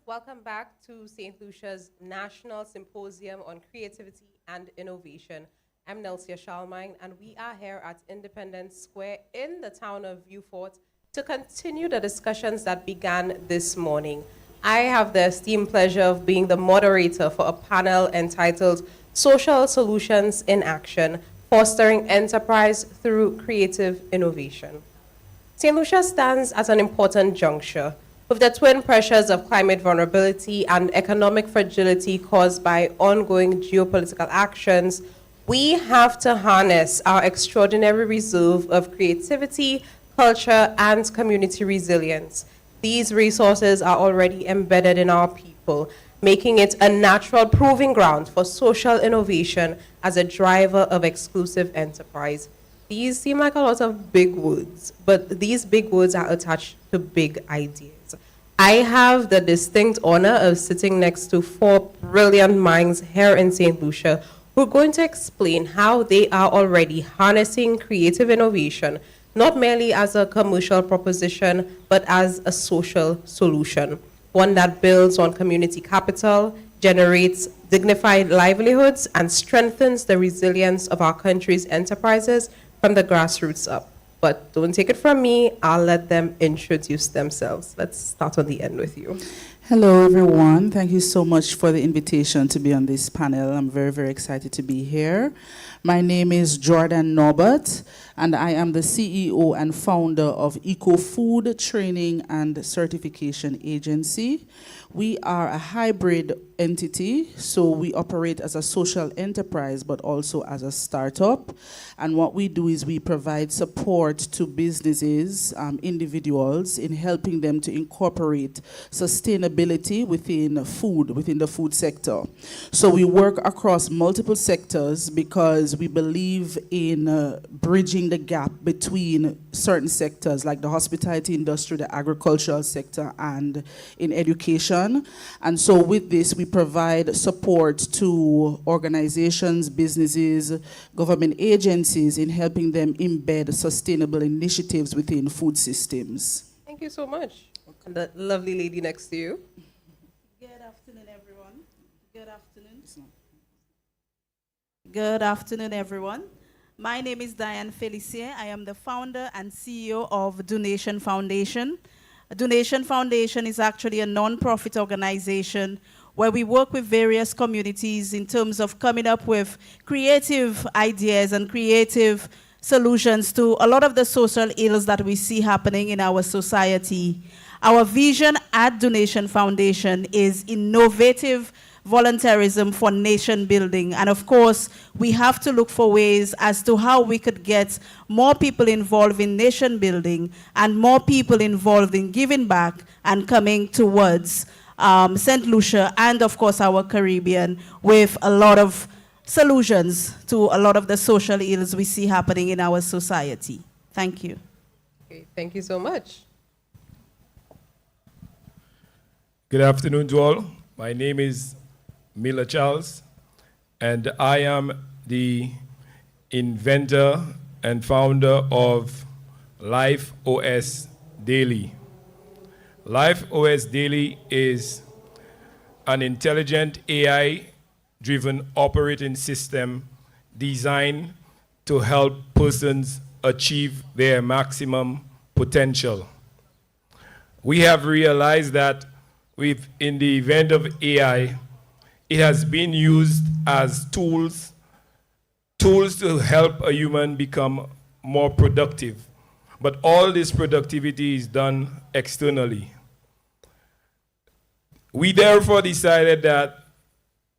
Welcome back to St. Lucia's National Symposium on Creativity and Innovation. I'm Nelcia Charlemagne, and we are here at Independence Square in the town of Beaufort to continue the discussions that began this morning. I have the esteemed pleasure of being the moderator for a panel entitled Social Solutions in Action, Fostering Enterprise Through Creative Innovation. St. Lucia stands at an important juncture. With the twin pressures of climate vulnerability and economic fragility caused by ongoing geopolitical actions, we have to harness our extraordinary reserve of creativity, culture, and community resilience. These resources are already embedded in our people, making it a natural proving ground for social innovation as a driver of exclusive enterprise. These seem like a lot of big words, but these big words are attached to big ideas. I have the distinct honor of sitting next to four brilliant minds here in St. Lucia who are going to explain how they are already harnessing creative innovation, not merely as a commercial proposition, but as a social solution, one that builds on community capital, generates dignified livelihoods, and strengthens the resilience of our country's enterprises from the grassroots up. But don't take it from me, I'll let them introduce themselves. Let's start on the end with you. Hello, everyone. Thank you so much for the invitation to be on this panel. I'm very, very excited to be here. My name is Jordan Norbert, and I am the CEO and founder of Eco Food Training and Certification Agency. We are a hybrid entity, so we operate as a social enterprise, but also as a startup. And what we do is we provide support to businesses, individuals, in helping them to incorporate sustainability within the food sector. So we work across multiple sectors because we believe in bridging the gap between certain sectors like the hospitality industry, the agricultural sector, and in education. And so with this, we provide support to organizations, businesses, government agencies in helping them embed sustainable initiatives within food systems. Thank you so much. And the lovely lady next to you. Good afternoon, everyone. Good afternoon. Good afternoon, everyone. My name is Diane Félicien. I am the founder and CEO of Donation Foundation. Donation Foundation is actually a non-profit organization where we work with various communities in terms of coming up with creative ideas and creative solutions to a lot of the social ills that we see happening in our society. Our vision at Donation Foundation is innovative volunteerism for nation building. And of course, we have to look for ways as to how we could get more people involved in nation building and more people involved in giving back and coming towards St. Lucia and of course our Caribbean with a lot of solutions to a lot of the social ills we see happening in our society. Thank you. Okay, thank you so much. Good afternoon to all. My name is Miller Charles, and I am the inventor and founder of Life OS Daily. Life OS Daily is an intelligent AI-driven operating system designed to help persons achieve their maximum potential. We have realized that in the event of AI, it has been used as tools to help a human become more productive. But all this productivity is done externally. We therefore decided that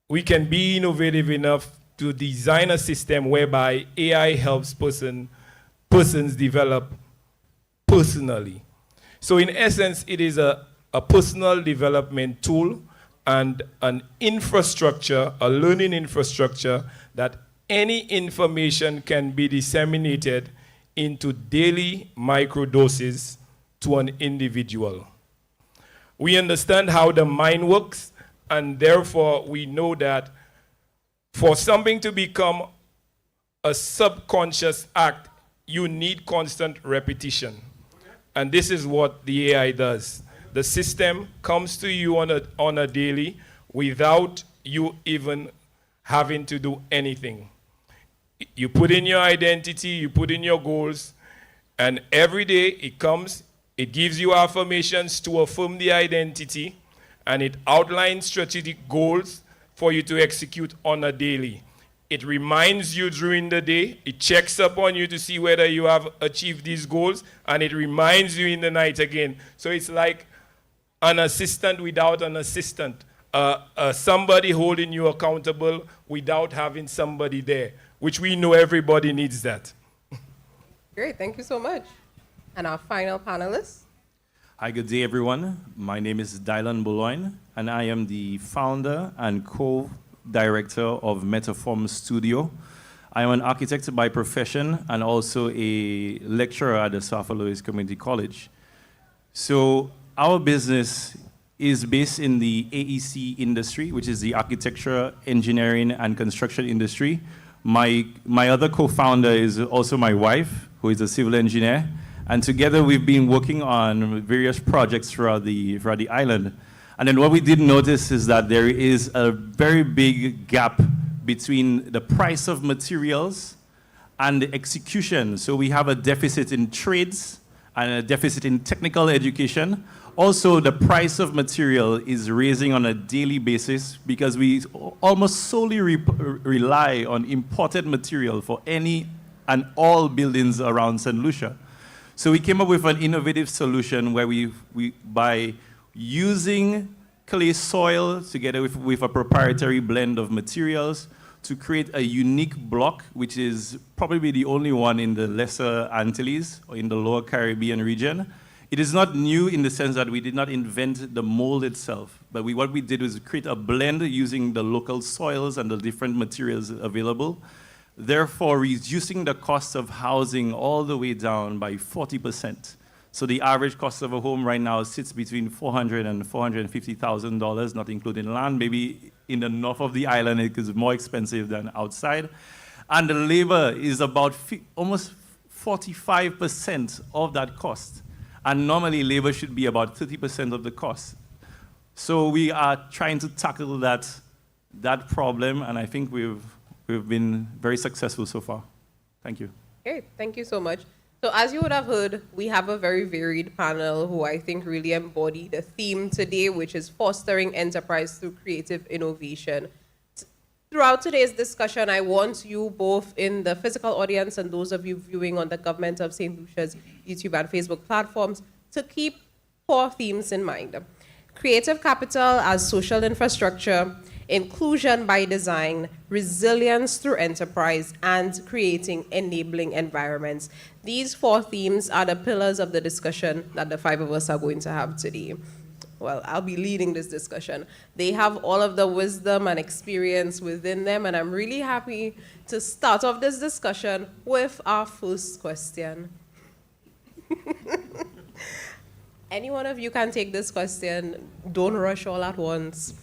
we can be innovative enough to design a system whereby AI helps persons develop personally. So in essence, it is a personal development tool and an infrastructure, a learning infrastructure, that any information can be disseminated into daily microdoses to an individual. We understand how the mind works, and therefore we know that for something to become a subconscious act, you need constant repetition. And this is what the AI does. the system comes to you on a daily without you even having to do anything. You put in your identity, you put in your goals, and every day it comes, it gives you affirmations to affirm the identity, and it outlines strategic goals for you to execute on a daily. It reminds you during the day, it checks up on you to see whether you have achieved these goals, and it reminds you in the night again. So it's like an assistant without an assistant, somebody holding you accountable without having somebody there, which we know everybody needs that. Great, thank you so much. And our final panelist. Hi, good day, everyone. My name is Dylan Boulogne, and I am the founder and co-director of Metaform Studio. I am an architect by profession and also a lecturer at the South Louis Community College. So our business is based in the AEC industry, which is the architecture, engineering, and construction industry. My other co-founder is also my wife, who is a civil engineer. And together we've been working on various projects throughout the island. And then what we did notice is that there is a very big gap between the price of materials and the execution. So we have a deficit in trades and a deficit in technical education. Also, the price of material is rising on a daily basis because we almost solely rely on imported material for any and all buildings around St. Lucia. So we came up with an innovative solution where we by using clay soil together with a proprietary blend of materials to create a unique block, which is probably the only one in the Lesser Antilles or in the Lower Caribbean region. It is not new in the sense that we did not invent the mold itself, but what we did was create a blend using the local soils and the different materials available, therefore reducing the cost of housing all the way down by 40%. So the average cost of a home right now sits between $400,000 and $450,000, not including land. Maybe in the north of the island it is more expensive than outside. And the labor is about almost 45% of that cost. And normally labor should be about 30% of the cost. So we are trying to tackle that problem, and I think we've been very successful so far. Thank you. Okay, thank you so much. So as you would have heard, we have a very varied panel who I think really embody the theme today, which is fostering enterprise through creative innovation. Throughout today's discussion, I want you both in the physical audience and those of you viewing on the Government of St. Lucia's YouTube and Facebook platforms to keep 4 themes in mind. Creative capital as social infrastructure, inclusion by design, resilience through enterprise, and creating enabling environments. These 4 themes are the pillars of the discussion that the 5 of us are going to have today. Well, I'll be leading this discussion. They have all of the wisdom and experience within them, and I'm really happy to start off this discussion with our first question. Any one of you can take this question. Don't rush all at once.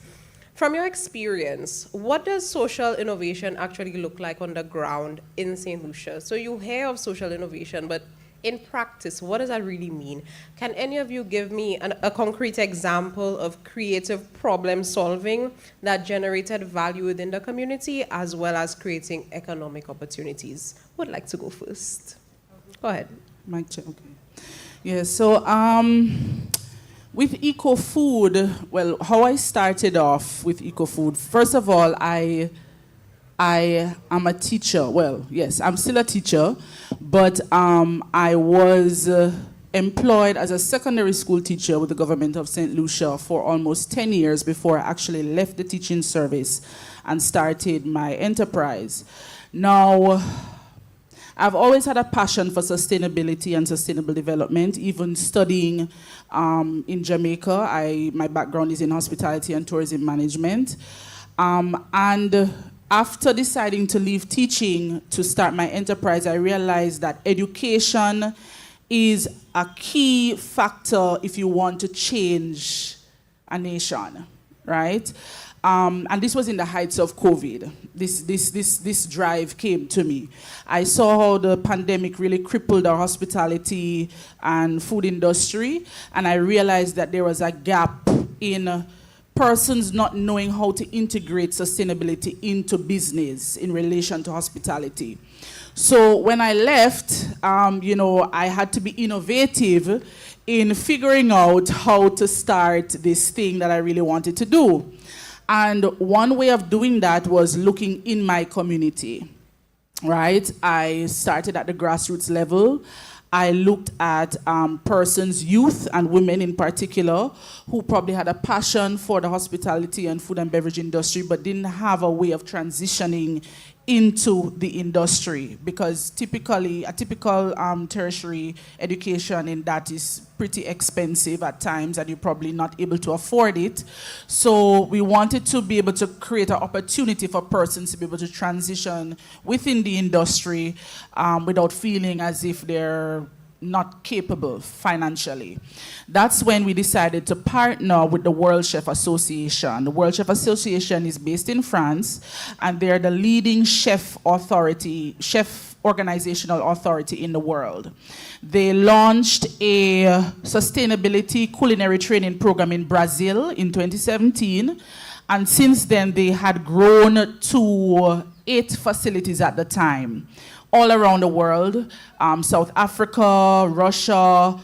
From your experience, what does social innovation actually look like on the ground in St. Lucia? So you hear of social innovation, but in practice, what does that really mean? Can any of you give me a concrete example of creative problem solving that generated value within the community as well as creating economic opportunities? Who would like to go first? Go ahead. Mic check, okay. Yeah, so with eco-food, well, how I started off with eco-food, first of all, I am a teacher. Well, yes, I'm still a teacher, but I was employed as a secondary school teacher with the government of St. Lucia for almost 10 years before I actually left the teaching service and started my enterprise. Now, I've always had a passion for sustainability and sustainable development, even studying in Jamaica. My background is in hospitality and tourism management. And after deciding to leave teaching to start my enterprise, I realized that education is a key factor if you want to change a nation. right? And this was in the heights of COVID. This drive came to me. I saw how the pandemic really crippled our hospitality and food industry, and I realized that there was a gap in persons not knowing how to integrate sustainability into business in relation to hospitality. So when I left, I had to be innovative in figuring out how to start this thing that I really wanted to do. And one way of doing that was looking in my community, right? I started at the grassroots level. I looked at persons, youth and women in particular, who probably had a passion for the hospitality and food and beverage industry, but didn't have a way of transitioning into the industry, because typically a typical tertiary education in that is pretty expensive at times, and you're probably not able to afford it. So we wanted to be able to create an opportunity for persons to be able to transition within the industry without feeling as if they're not capable financially. That's when we decided to partner with the World Chef Association. The World Chef Association is based in France, and they're the leading chef organizational authority in the world. They launched a sustainability culinary training program in Brazil in 2017, and since then they had grown to 8 facilities at the time, all around the world, South Africa, Russia,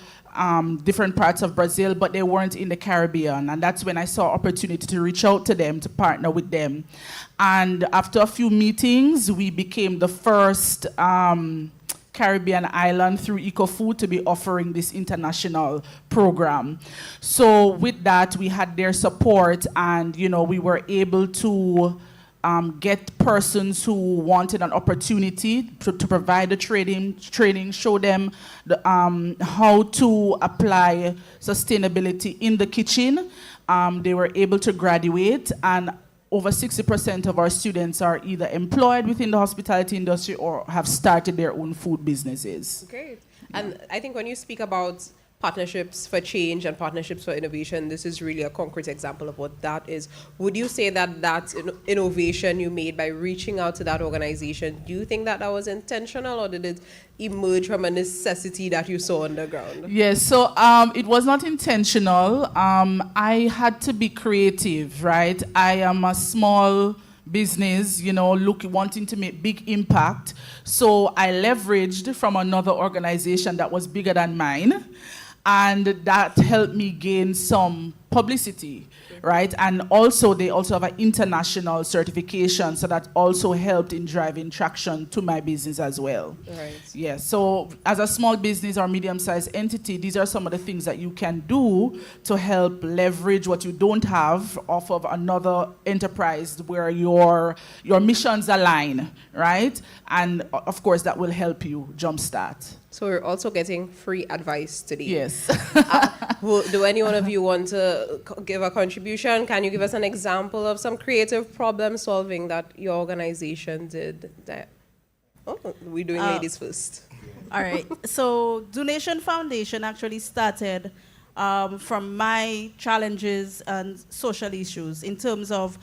different parts of Brazil, but they weren't in the Caribbean. And that's when I saw opportunity to reach out to them, to partner with them. And after a few meetings, we became the first Caribbean island through EcoFood to be offering this international program. So with that, we had their support, and we were able to get persons who wanted an opportunity to provide the training, show them how to apply sustainability in the kitchen. They were able to graduate, and over 60% of our students are either employed within the hospitality industry or have started their own food businesses. Great. And I think when you speak about partnerships for change and partnerships for innovation, this is really a concrete example of what that is. Would you say that that innovation you made by reaching out to that organization, do you think that that was intentional, or did it emerge from a necessity that you saw on the ground? Yes, so it was not intentional. I had to be creative, right? I am a small business, wanting to make big impact. So I leveraged from another organization that was bigger than mine, and that helped me gain some publicity, right? And also, they also have an international certification, so that also helped in driving traction to my business as well. Right. Yeah, so as a small business or medium-sized entity, these are some of the things that you can do to help leverage what you don't have off of another enterprise where your missions align, right? And of course, that will help you jumpstart. So we're also getting free advice today. Yes. Do any one of you want to give a contribution? Can you give us an example of some creative problem solving that your organization did? We're doing ladies first. All right. So Donation Foundation actually started from my challenges and social issues in terms of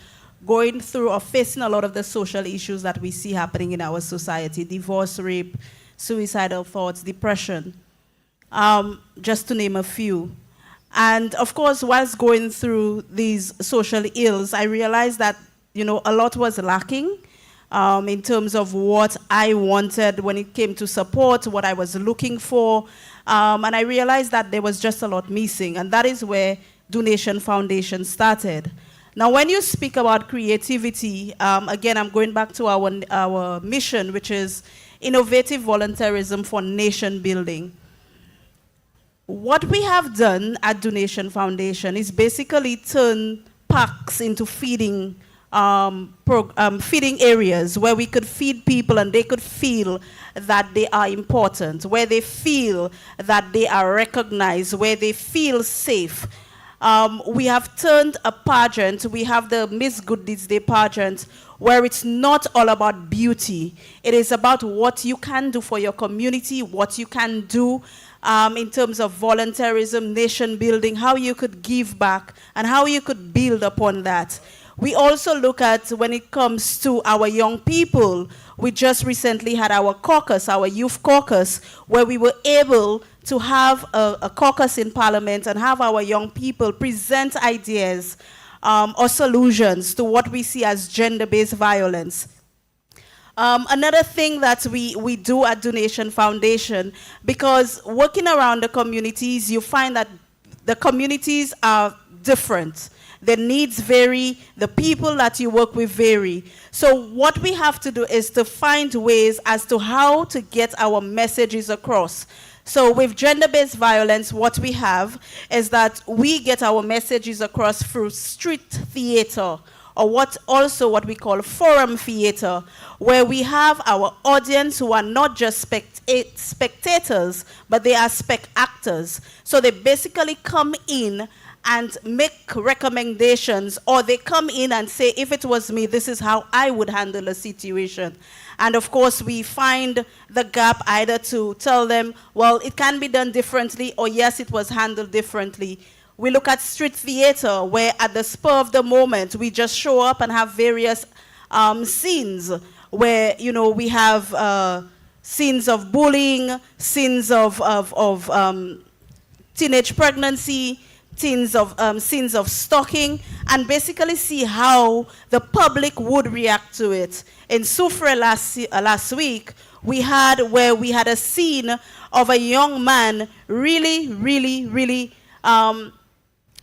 going through or facing a lot of the social issues that we see happening in our society: divorce, rape, suicidal thoughts, depression, just to name a few. And of course, whilst going through these social ills, I realized that, a lot was lacking in terms of what I wanted when it came to support, what I was looking for. And I realized that there was just a lot missing. And that is where Donation Foundation started. Now, when you speak about creativity, again, I'm going back to our mission, which is innovative volunteerism for nation building. What we have done at Donation Foundation is basically turn parks into feeding areas where we could feed people and they could feel that they are important, where they feel that they are recognized, where they feel safe. We have turned a pageant. We have the Miss Good Deeds Day pageant, where it's not all about beauty. It is about what you can do for your community, what you can do in terms of volunteerism, nation building, how you could give back, and how you could build upon that. We also look at when it comes to our young people. We just recently had our caucus, our youth caucus, where we were able to have a caucus in Parliament and have our young people present ideas or solutions to what we see as gender-based violence. Another thing that we do at Donation Foundation, because working around the communities, you find that the communities are different. The needs vary, the people that you work with vary. So what we have to do is to find ways as to how to get our messages across. So with gender-based violence, what we have is that we get our messages across through street theater, or what we call forum theater, where we have our audience who are not just spectators, but they are actors. So they basically come in and make recommendations, or they come in and say, if it was me, this is how I would handle a situation. And of course, we find the gap either to tell them, well, it can be done differently, or yes, it was handled differently. We look at street theater, where at the spur of the moment, we just show up and have various scenes where, you know, we have scenes of bullying, scenes of teenage pregnancy, scenes of stalking, and basically see how the public would react to it. In Soufrière last week, we had a scene of a young man really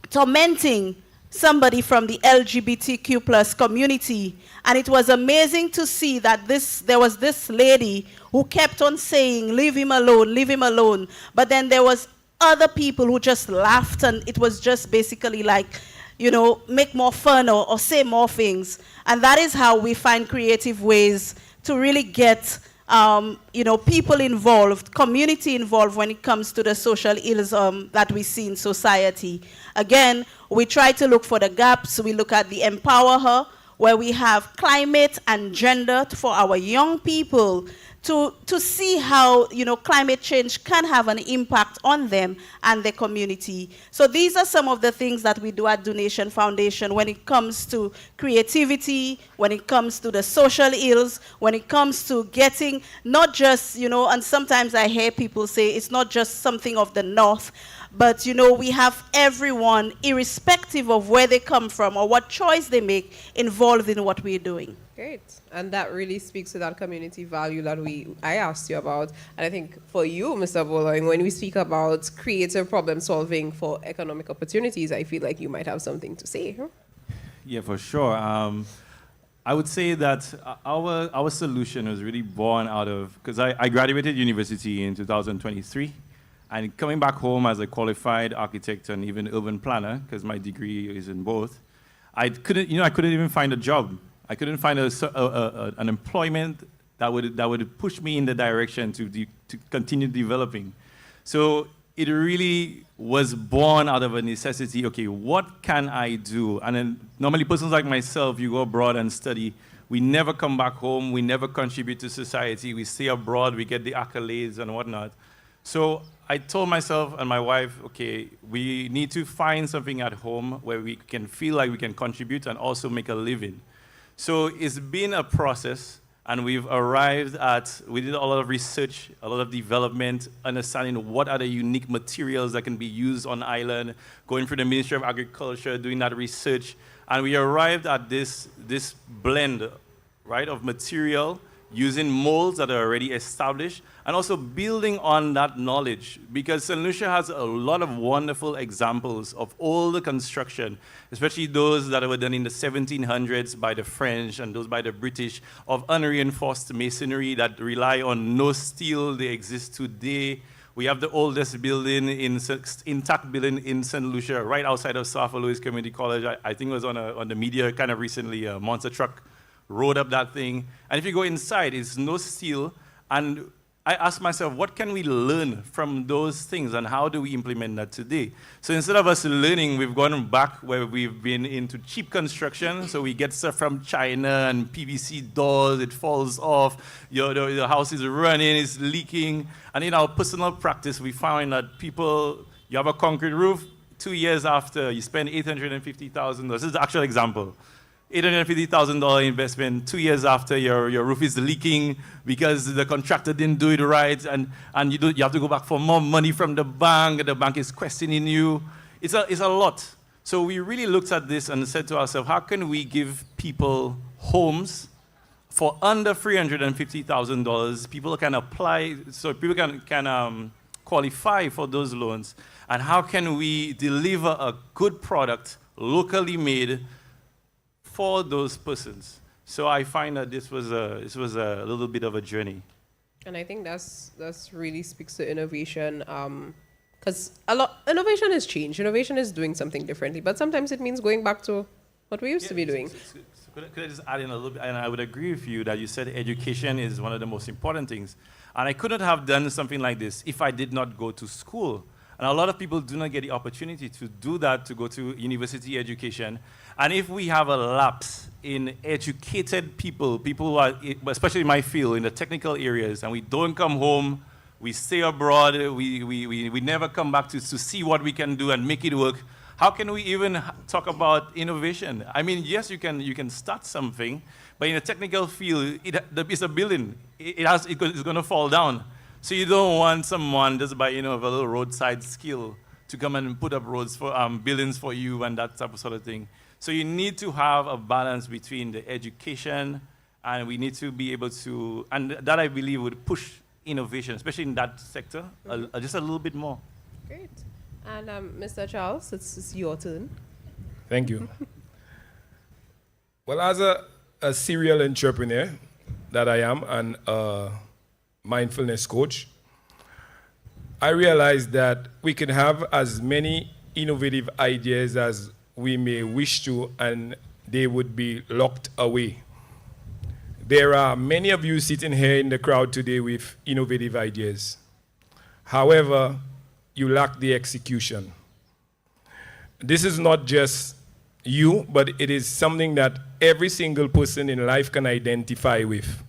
tormenting somebody from the LGBTQ plus community. And it was amazing to see that there was this lady who kept on saying, leave him alone, leave him alone. But then there was other people who just laughed, and it was just basically like, you know, make more fun or say more things. And that is how we find creative ways to really get you know, people involved, community involved when it comes to the social ills that we see in society. Again, we try to look for the gaps. We look at the Empower Her, where we have climate and gender for our young people to see how, you know, climate change can have an impact on them and their community. So these are some of the things that we do at Donation Foundation when it comes to creativity, when it comes to the social ills, when it comes to getting not just, you know, and sometimes I hear people say it's not just something of the North, but, you know, we have everyone, irrespective of where they come from or what choice they make, involved in what we're doing. Great. And that really speaks to that community value that I asked you about. And I think for you, Mr. Bologne, when we speak about creative problem solving for economic opportunities, I feel like you might have something to say. Huh? Yeah, for sure. I would say that our solution was really born out of, because I graduated university in 2023, and coming back home as a qualified architect and even urban planner, because my degree is in both, I couldn't even find a job. I couldn't find an employment that would push me in the direction to continue developing. So it really was born out of a necessity. Okay, what can I do? And then normally persons like myself, you go abroad and study. We never come back home. We never contribute to society. We stay abroad. We get the accolades and whatnot. So I told myself and my wife, okay, we need to find something at home where we can feel like we can contribute and also make a living. So it's been a process, and we did a lot of research, a lot of development, understanding what are the unique materials that can be used on island, going through the Ministry of Agriculture, doing that research, and we arrived at this blend, right, of material, using molds that are already established, and also building on that knowledge, because St. Lucia has a lot of wonderful examples of all the construction, especially those that were done in the 1700s by the French and those by the British, of unreinforced masonry that rely on no steel. They exist today. We have the oldest building, intact building in St. Lucia, right outside of Safford Louis Community College. I think it was on the media kind of recently, a monster truck rode up that thing. And if you go inside, it's no steel. And I asked myself, what can we learn from those things and how do we implement that today? So instead of us learning, we've gone back where we've been into cheap construction. So we get stuff from China and PVC doors, it falls off, the house is running, it's leaking. And in our personal practice, we found that people, you have a concrete roof, 2 years after, you spend $850,000. This is the actual example. $850,000 investment, 2 years after your roof is leaking because the contractor didn't do it right, and you have to go back for more money from the bank is questioning you. It's a lot. So we really looked at this and said to ourselves, how can we give people homes for under $350,000? People can apply, so people can qualify for those loans, and how can we deliver a good product, locally made, for those persons. So I find that this was a little bit of a journey. And I think that's really speaks to innovation, because innovation is change. Innovation is doing something differently, but sometimes it means going back to what we used to be doing. So could I just add in a little bit? And I would agree with you that you said education is one of the most important things. And I couldn't have done something like this if I did not go to school. And a lot of people do not get the opportunity to do that, to go to university education. And if we have a lapse in educated people who are, especially in my field, in the technical areas, and we don't come home, we stay abroad, we never come back to see what we can do and make it work, how can we even talk about innovation? I mean, yes, you can start something, but in a technical field, it's a building. It's going to fall down. So you don't want someone just by, a little roadside skill to come and put up roads for buildings for you and that type of sort of thing. So you need to have a balance between the education, and we need to be able to, and that I believe would push innovation, especially in that sector, just a little bit more. Great. And Mr. Charles, it's your turn. Thank you. Well, as a serial entrepreneur that I am, and a mindfulness coach, I realized that we can have as many innovative ideas as we may wish to, and they would be locked away. There are many of you sitting here in the crowd today with innovative ideas. However, you lack the execution. This is not just you, but it is something that every single person in life can identify with.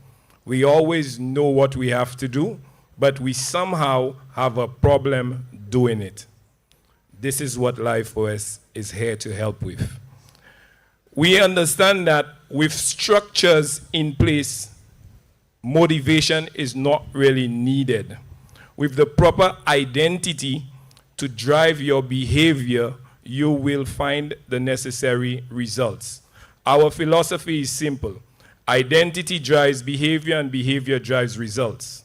We always know what we have to do, but we somehow have a problem doing it. This is what LifeOS is here to help with. We understand that with structures in place, motivation is not really needed. With the proper identity to drive your behavior, you will find the necessary results. Our philosophy is simple. Identity drives behavior, and behavior drives results.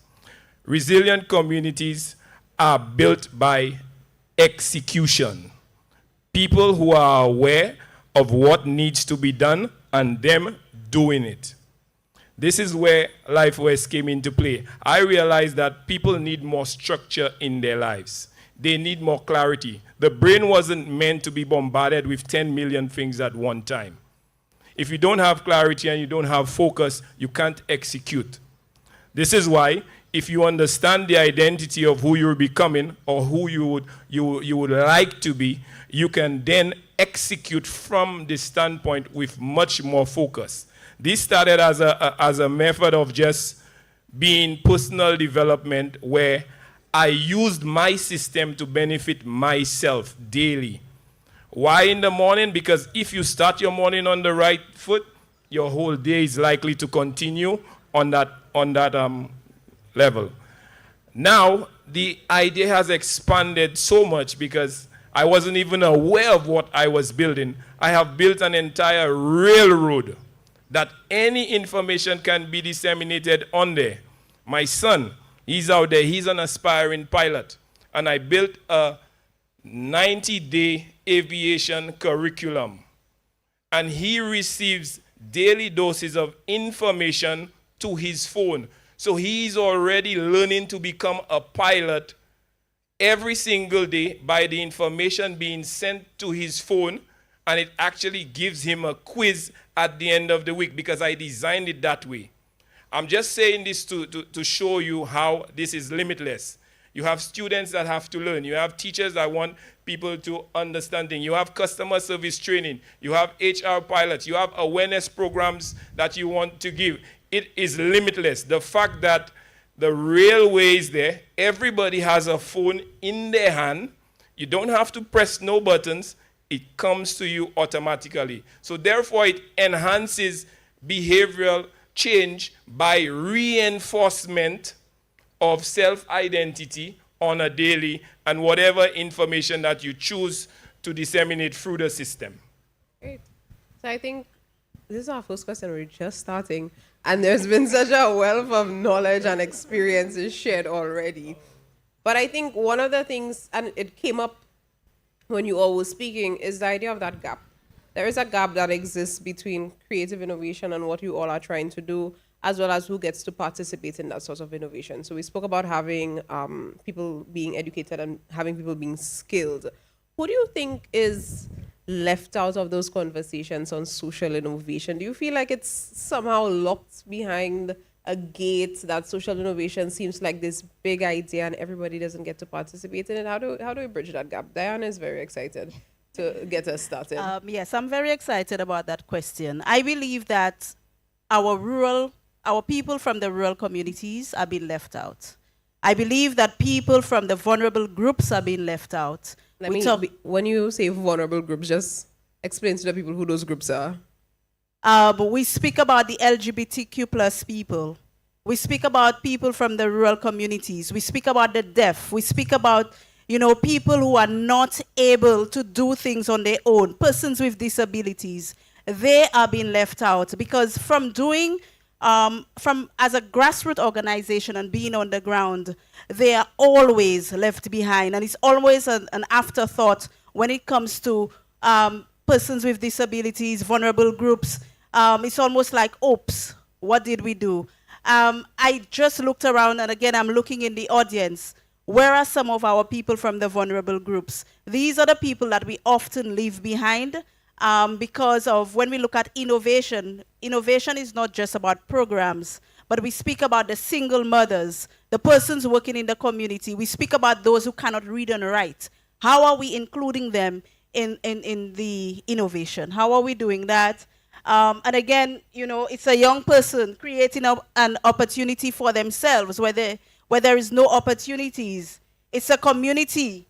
Resilient communities are built by execution. People who are aware of what needs to be done and them doing it. This is where LifeOS came into play. I realized that people need more structure in their lives. They need more clarity. The brain wasn't meant to be bombarded with 10 million things at one time. If you don't have clarity and you don't have focus, you can't execute. This is why, if you understand the identity of who you're becoming or who you would like to be, you can then execute from this standpoint with much more focus. This started as a method of just being personal development, where I used my system to benefit myself daily. Why in the morning? Because if you start your morning on the right foot, your whole day is likely to continue on that level. Now, the idea has expanded so much because I wasn't even aware of what I was building. I have built an entire railroad that any information can be disseminated on there. My son, he's out there, he's an aspiring pilot. And I built a 90-day aviation curriculum. And he receives daily doses of information to his phone. So he's already learning to become a pilot every single day by the information being sent to his phone, and it actually gives him a quiz at the end of the week because I designed it that way. I'm just saying this to show you how this is limitless. You have students that have to learn. You have teachers that want people to understand things. You have customer service training. You have HR pilots. You have awareness programs that you want to give. It is limitless. The fact that the railway is there, everybody has a phone in their hand. You don't have to press no buttons. It comes to you automatically. So therefore, it enhances behavioral change by reinforcement of self-identity on a daily and whatever information that you choose to disseminate through the system. Great. So I think this is our first question. We're just starting. And there's been such a wealth of knowledge and experiences shared already. But I think one of the things, and it came up when you all were speaking, is the idea of that gap. There is a gap that exists between creative innovation and what you all are trying to do, as well as who gets to participate in that sort of innovation. So we spoke about having people being educated and having people being skilled. Who do you think is left out of those conversations on social innovation? Do you feel like it's somehow locked behind a gate, that social innovation seems like this big idea and everybody doesn't get to participate in it? How do we bridge that gap? Diana is very excited to get us started. Yes, I'm very excited about that question. I believe that our people from the rural communities are being left out. I believe that people from the vulnerable groups are being left out. When you say vulnerable groups, just explain to the people who those groups are. But we speak about the LGBTQ plus people. We speak about people from the rural communities. We speak about the deaf. We speak about, people who are not able to do things on their own, persons with disabilities. They are being left out because as a grassroots organization and being on the ground, they are always left behind. And it's always an afterthought when it comes to persons with disabilities, vulnerable groups. It's almost like, oops, what did we do? I just looked around, and again, I'm looking in the audience. Where are some of our people from the vulnerable groups? These are the people that we often leave behind because of when we look at innovation. Innovation is not just about programs, but we speak about the single mothers, the persons working in the community. We speak about those who cannot read and write. How are we including them in the innovation? How are we doing that? And again, it's a young person creating an opportunity for themselves where there is no opportunities. It's a community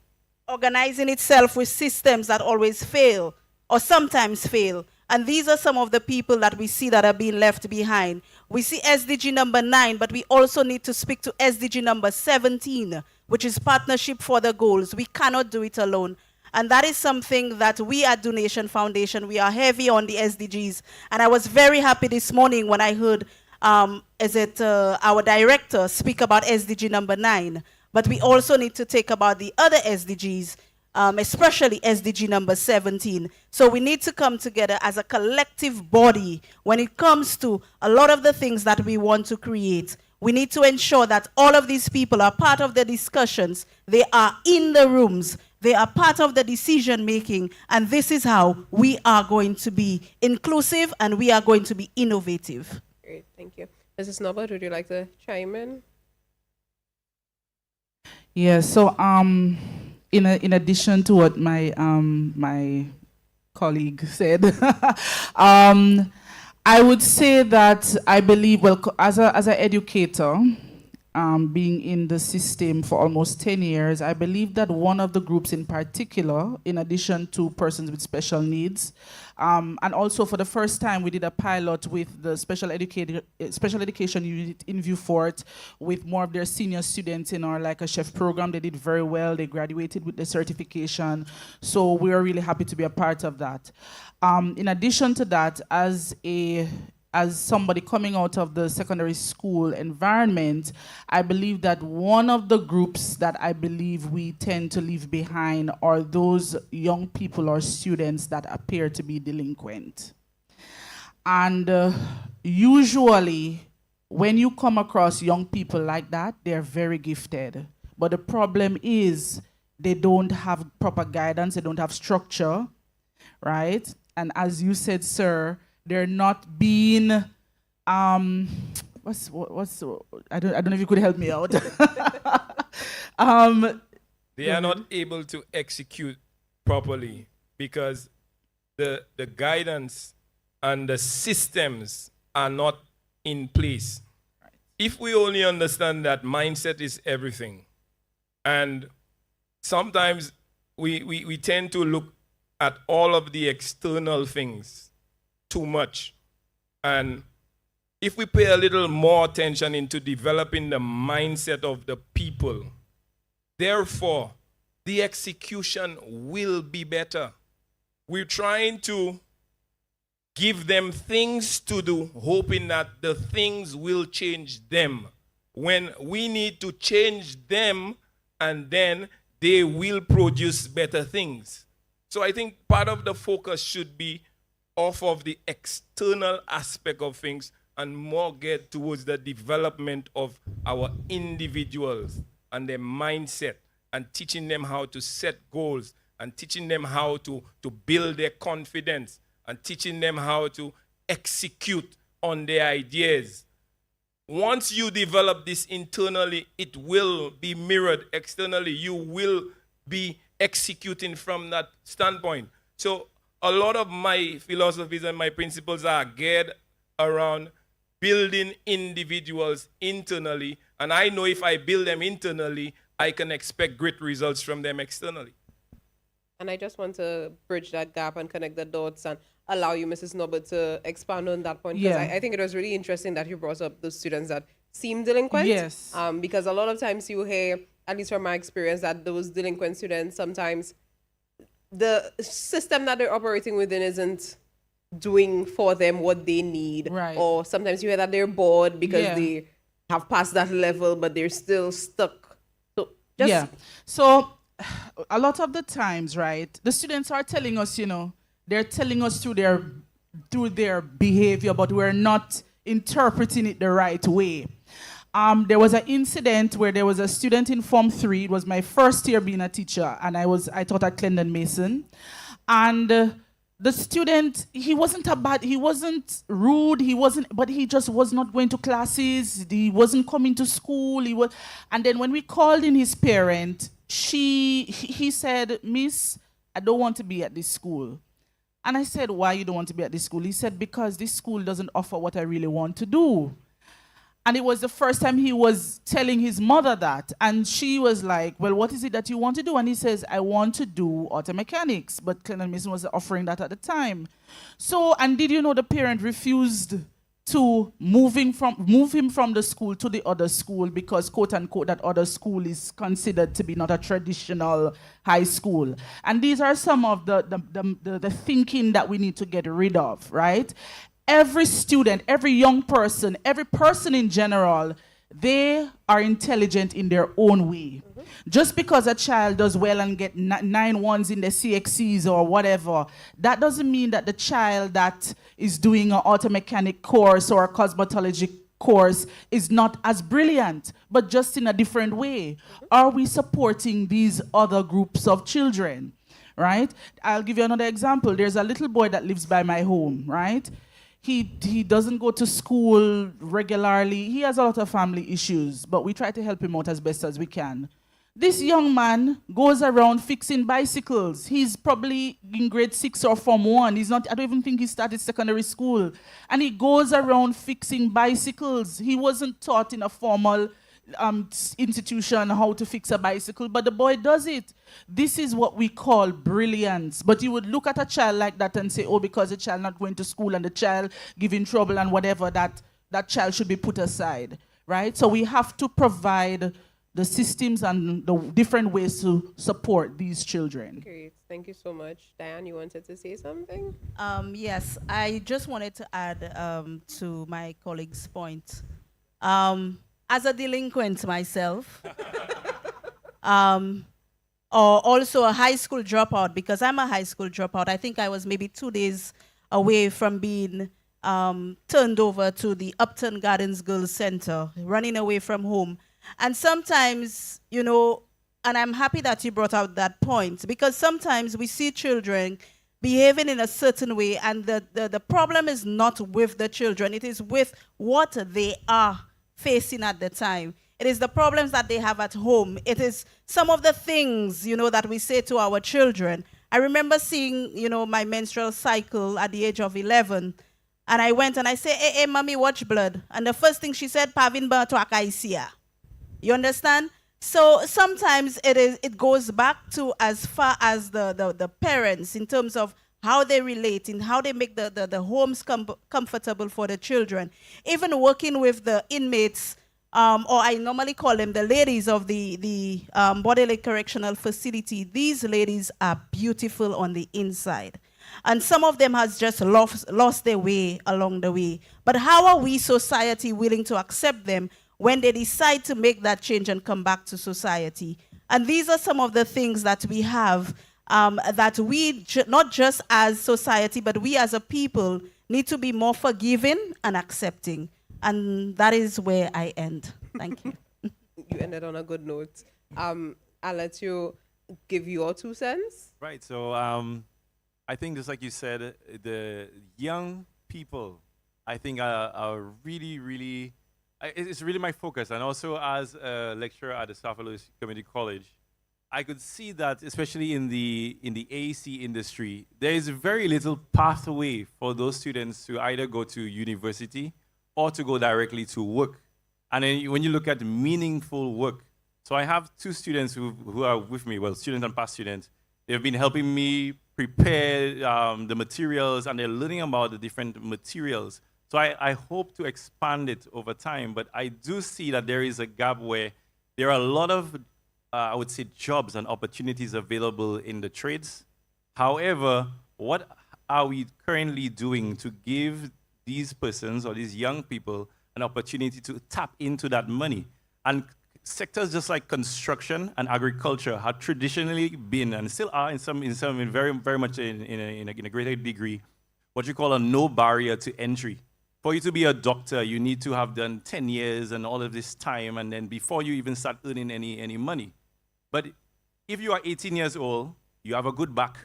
organizing itself with systems that always fail or sometimes fail. And these are some of the people that we see that are being left behind. We see SDG number 9, but we also need to speak to SDG number 17, which is partnership for the goals. We cannot do it alone. And that is something that we at Donation Foundation, we are heavy on the SDGs. And I was very happy this morning when I heard our director speak about SDG number 9. But we also need to take about the other SDGs, especially SDG number 17. So we need to come together as a collective body when it comes to a lot of the things that we want to create. We need to ensure that all of these people are part of the discussions. They are in the rooms. They are part of the decision making. And this is how we are going to be inclusive and we are going to be innovative. Great, thank you. Mrs. Norbert, would you like to chime in? Yeah, so in addition to what my colleague said, I would say that I believe, as an educator, being in the system for almost 10 years, I believe that one of the groups in particular, in addition to persons with special needs, and also for the first time we did a pilot with the special education unit in Vieux-Fort with more of their senior students in our a chef program. They did very well. They graduated with the certification. So we are really happy to be a part of that. In addition to that, as somebody coming out of the secondary school environment, I believe that one of the groups that I believe we tend to leave behind are those young people or students that appear to be delinquent. And usually, when you come across young people like that, they're very gifted. But the problem is they don't have proper guidance, they don't have structure, right? And as you said, sir, they're not being I don't know if you could help me out. They are not able to execute properly because the guidance and the systems are not in place. If we only understand that mindset is everything, and sometimes we tend to look at all of the external things too much. And if we pay a little more attention into developing the mindset of the people, therefore, the execution will be better. We're trying to give them things to do, hoping that the things will change them, when we need to change them, and then they will produce better things. So I think part of the focus should be off of the external aspect of things and more get towards the development of our individuals and their mindset, and teaching them how to set goals, and teaching them how to build their confidence, and teaching them how to execute on their ideas. Once you develop this internally, it will be mirrored externally. You will be executing from that standpoint. So a lot of my philosophies and my principles are geared around building individuals internally. And I know if I build them internally, I can expect great results from them externally. And I just want to bridge that gap and connect the dots and allow you, Mrs. Norbert, to expand on that point. Because I think it was really interesting that you brought up the students that seem delinquent. Yes. Because a lot of times you hear, at least from my experience, that those delinquent students, sometimes the system that they're operating within isn't doing for them what they need. Right. Or sometimes you hear that they're bored because they have passed that level, but they're still stuck. So So a lot of the times, right, the students are telling us, they're telling us through their behavior, but we're not interpreting it the right way. There was an incident where there was a student in Form 3. It was my first year being a teacher, and I taught at Clendon Mason. And the student, he wasn't rude, but he just was not going to classes, he wasn't coming to school, and then when we called in his parent, he said, "Miss, I don't want to be at this school." And I said, "Why you don't want to be at this school?" He said, "Because this school doesn't offer what I really want to do." And it was the first time he was telling his mother that. And she was like, "Well, what is it that you want to do?" And he says, "I want to do auto mechanics." But Clendon Mason was offering that at the time. So, and did you know the parent refused to move him from the school to the other school because, quote unquote, that other school is considered to be not a traditional high school. And these are some of the thinking that we need to get rid of, right? Every student, every young person, every person in general, they are intelligent in their own way. Mm-hmm. Just because a child does well and get 9 1s in the CXCs or whatever, that doesn't mean that the child that is doing an auto mechanic course or a cosmetology course is not as brilliant, but just in a different way. Mm-hmm. Are we supporting these other groups of children, right? I'll give you another example. There's a little boy that lives by my home, right? He doesn't go to school regularly. He has a lot of family issues, but we try to help him out as best as we can. This young man goes around fixing bicycles. He's probably in grade 6 or Form 1. I don't even think he started secondary school. And he goes around fixing bicycles. He wasn't taught in a formal institution how to fix a bicycle, but the boy does it. This is what we call brilliance. But you would look at a child like that and say, oh, because the child not going to school and the child giving trouble and whatever, that child should be put aside, right? So we have to provide the systems and the different ways to support these children. Great, thank you so much. Diane, you wanted to say something? Yes, I just wanted to add to my colleague's point. As a delinquent myself, or also a high school dropout, because I'm a high school dropout. I think I was maybe 2 days away from being turned over to the Upton Gardens Girls Center, running away from home. And sometimes, and I'm happy that you brought out that point, because sometimes we see children behaving in a certain way, and the problem is not with the children, it is with what they are facing at the time. It is the problems that they have at home. It is some of the things, you know, that we say to our children. I remember seeing, you know, my menstrual cycle at the age of 11, and I went and I said, hey, mommy, watch blood. And the first thing she said, Pavin ba to akaisia. You understand? So sometimes it goes back to as far as the parents in terms of how they relate and how they make the homes comfortable for the children. Even working with the inmates, or I normally call them the ladies of the Bodily Correctional Facility. These ladies are beautiful on the inside. And some of them has just lost their way along the way. But how are we, society, willing to accept them when they decide to make that change and come back to society? And these are some of the things that we have that we, not just as society, but we as a people, need to be more forgiving and accepting. And that is where I end. Thank you. You ended on a good note. I'll let you give your 2 cents. Right, so I think just like you said, the young people, I think are really, really, it's really my focus. And also as a lecturer at the South Louis Community College, I could see that, especially in the AEC industry, there is very little pathway for those students to either go to university or to go directly to work. And then when you look at meaningful work, so I have 2 students who are with me, well, students and past students. They've been helping me prepare the materials, and they're learning about the different materials. So I hope to expand it over time, but I do see that there is a gap where there are a lot of, I would say, jobs and opportunities available in the trades. However, what are we currently doing to give these persons or these young people an opportunity to tap into that money? And sectors just like construction and agriculture have traditionally been, and still are in very much in a greater degree, what you call a no barrier to entry. For you to be a doctor, you need to have done 10 years and all of this time, and then before you even start earning any money. But if you are 18 years old, you have a good back,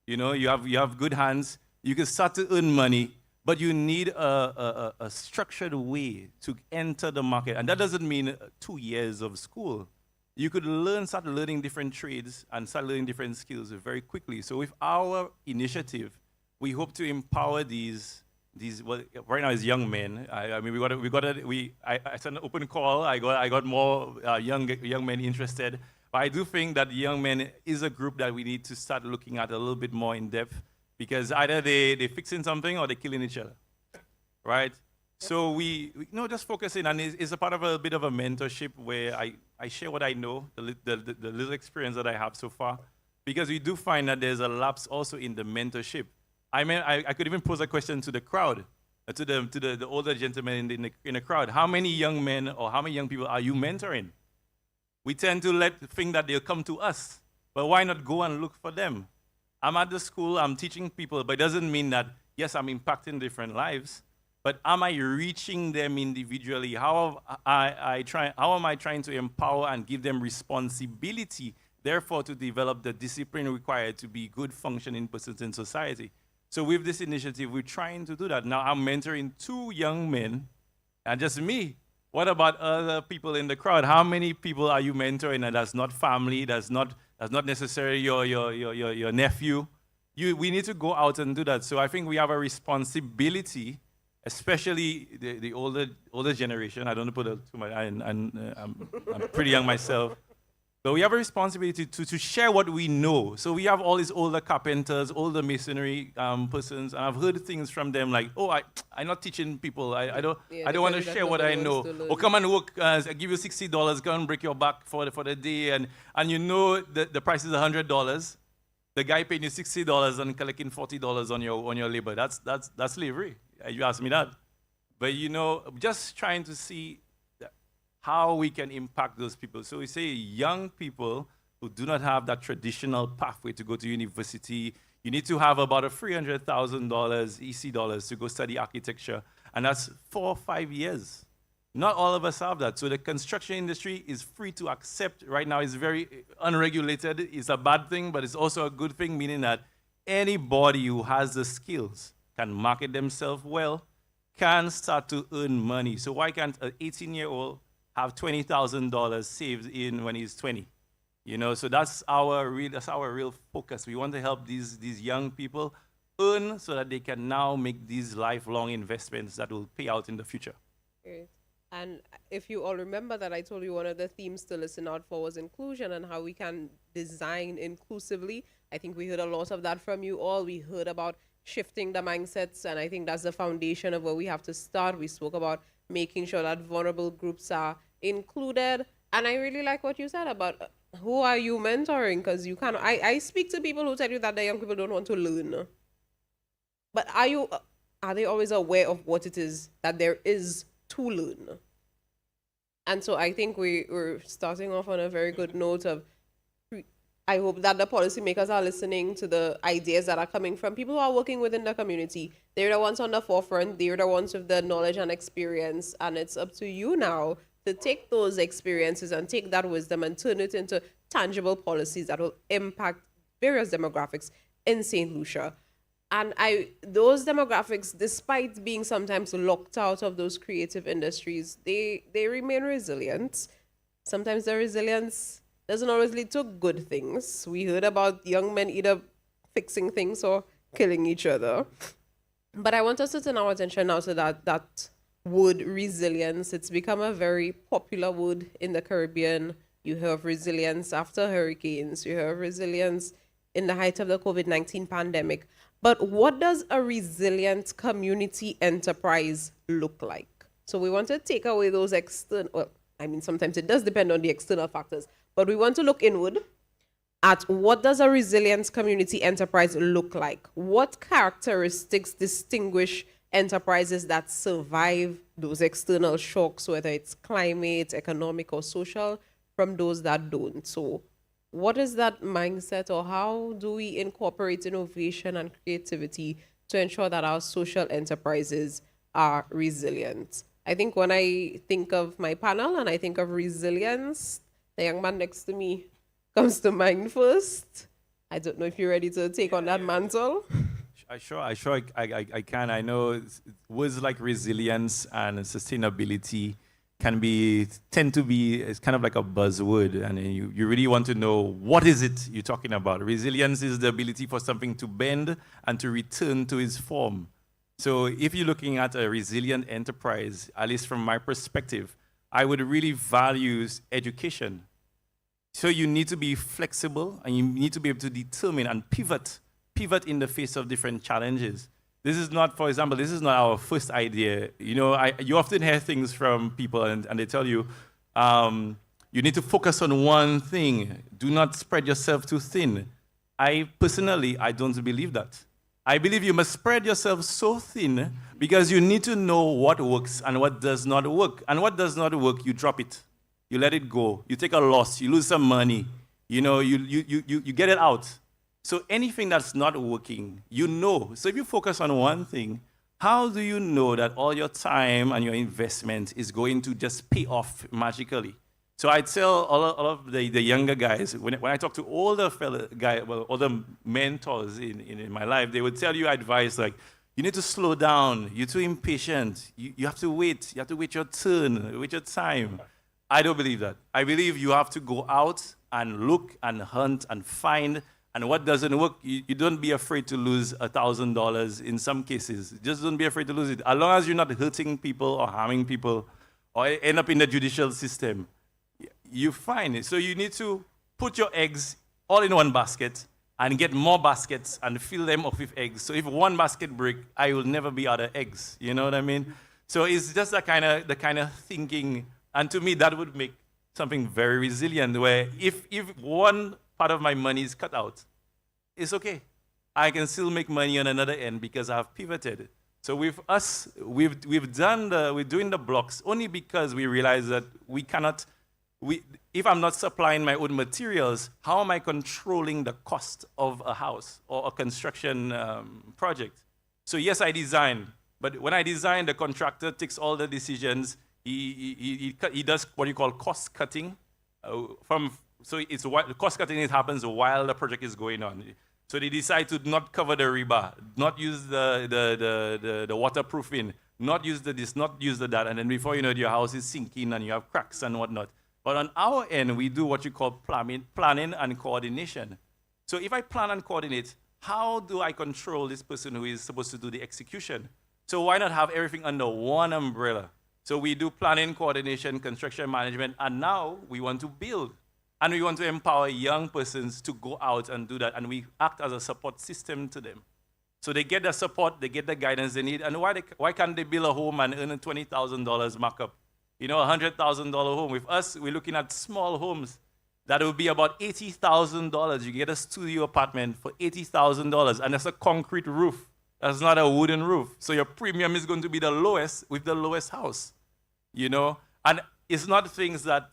you know, you have good hands, you can start to earn money, but you need a structured way to enter the market. And that doesn't mean 2 years of school. You could start learning different trades and start learning different skills very quickly. So with our initiative, we hope to empower these well, right now it's young men. I mean, it's an open call. I got more young men interested. But I do think that young men is a group that we need to start looking at a little bit more in depth, because either they're fixing something or they're killing each other, right? So we just focusing, and it's a part of a bit of a mentorship where I share what I know, the little experience that I have so far, because we do find that there's a lapse also in the mentorship. I mean, I could even pose a question to the crowd, to the older gentlemen in the crowd. How many young men or how many young people are you mentoring? We tend to think that they'll come to us, but why not go and look for them? I'm at the school, I'm teaching people, but it doesn't mean that, yes, I'm impacting different lives, but am I reaching them individually? How am I trying to empower and give them responsibility, therefore to develop the discipline required to be good functioning persons in society? So with this initiative, we're trying to do that. Now I'm mentoring 2 young men, and just me. What about other people in the crowd? How many people are you mentoring, and that's not family, that's not necessarily your nephew? We need to go out and do that. So I think we have a responsibility, especially the older generation. I don't want to put it too much, and I'm pretty young myself. But we have a responsibility to share what we know. So we have all these older carpenters, older masonry persons, and I've heard things from them like, oh, I'm not teaching people. I don't want to share what I know. Or come and work, I give you $60, come and break your back for the day, and you know the price is $100. The guy paying you $60 and collecting $40 on your labor. That's slavery. You ask me that. But just trying to see how we can impact those people. So we say young people who do not have that traditional pathway to go to university, you need to have about $300,000 EC dollars to go study architecture, and that's 4 or 5 years. Not all of us have that. So the construction industry is free to accept. Right now it's very unregulated. It's a bad thing, but it's also a good thing, meaning that anybody who has the skills, can market themselves well, can start to earn money. So why can't an 18-year-old have $20,000 saved in when he's 20? You know, so that's our real focus. We want to help these young people earn so that they can now make these lifelong investments that will pay out in the future. Great. And if you all remember that I told you one of the themes to listen out for was inclusion and how we can design inclusively. I think we heard a lot of that from you all. We heard about shifting the mindsets, and I think that's the foundation of where we have to start. We spoke about making sure that vulnerable groups are included. And I really like what you said about who are you mentoring? Because you can't, I speak to people who tell you that the young people don't want to learn. But are they always aware of what it is that there is to learn? And so I think we're starting off on a very good note of, I hope that the policymakers are listening to the ideas that are coming from people who are working within the community. They're the ones on the forefront. They're the ones with the knowledge and experience. And it's up to you now to take those experiences and take that wisdom and turn it into tangible policies that will impact various demographics in St. Lucia. And those demographics, despite being sometimes locked out of those creative industries, they remain resilient. Sometimes the resilience doesn't always lead to good things. We heard about young men either fixing things or killing each other. But I want us to turn our attention now to that word resilience. It's become a very popular word in the Caribbean. You hear of resilience after hurricanes. You hear of resilience in the height of the COVID-19 pandemic. But what does a resilient community enterprise look like? So we want to take away those sometimes it does depend on the external factors, but we want to look inward at what does a resilient community enterprise look like? What characteristics distinguish enterprises that survive those external shocks, whether it's climate, economic, or social, from those that don't? So what is that mindset, or how do we incorporate innovation and creativity to ensure that our social enterprises are resilient? I think when I think of my panel and I think of resilience, the young man next to me comes to mind first. I don't know if you're ready to take on that mantle. I can. I know words like resilience and sustainability tend to be, it's kind of like a buzzword, and you really want to know what is it you're talking about. Resilience is the ability for something to bend and to return to its form. So if you're looking at a resilient enterprise, at least from my perspective, I would really value education. So you need to be flexible, and you need to be able to determine and pivot in the face of different challenges. This is not, for example, this is not our first idea. You know, you often hear things from people, and they tell you, you need to focus on one thing. Do not spread yourself too thin. I don't believe that. I believe you must spread yourself so thin because you need to know what works and what does not work. And what does not work, you drop it. You let it go. You take a loss. You lose some money. You know, you get it out. So anything that's not working, you know. So if you focus on one thing, how do you know that all your time and your investment is going to just pay off magically? So I tell all of the younger guys, when I talk to older older mentors in my life, they would tell you advice like, you need to slow down. You're too impatient. You have to wait. You have to wait your turn, wait your time. I don't believe that. I believe you have to go out and look and hunt and find. And what doesn't work, you don't be afraid to lose $1,000 in some cases. Just don't be afraid to lose it. As long as you're not hurting people or harming people or end up in the judicial system, you find it. So you need to put your eggs all in one basket and get more baskets and fill them up with eggs. So if one basket breaks, I will never be out of eggs. You know what I mean? So it's just the kind of thinking. And to me, that would make something very resilient, where if one part of my money is cut out, it's okay. I can still make money on another end because I've pivoted. So with us, we're doing the blocks only because we realize that we cannot. If I'm not supplying my own materials, how am I controlling the cost of a house or a construction project? So yes, I design, but when I design, the contractor takes all the decisions. He does what you call cost cutting. So it's cost cutting. It happens while the project is going on. So they decide to not cover the rebar, not use the waterproofing, not use the this, not use the that, and then before you know it, your house is sinking and you have cracks and whatnot. But on our end, we do what you call planning and coordination. So if I plan and coordinate, how do I control this person who is supposed to do the execution? So why not have everything under one umbrella? So we do planning, coordination, construction management, and now we want to build. And we want to empower young persons to go out and do that, and we act as a support system to them. So they get the support, they get the guidance they need, and why can't they build a home and earn a $20,000 markup? You know, a $100,000 home. With us, we're looking at small homes. That will be about $80,000. You get a studio apartment for $80,000, and that's a concrete roof. That's not a wooden roof. So your premium is going to be the lowest with the lowest house, you know? And it's not things that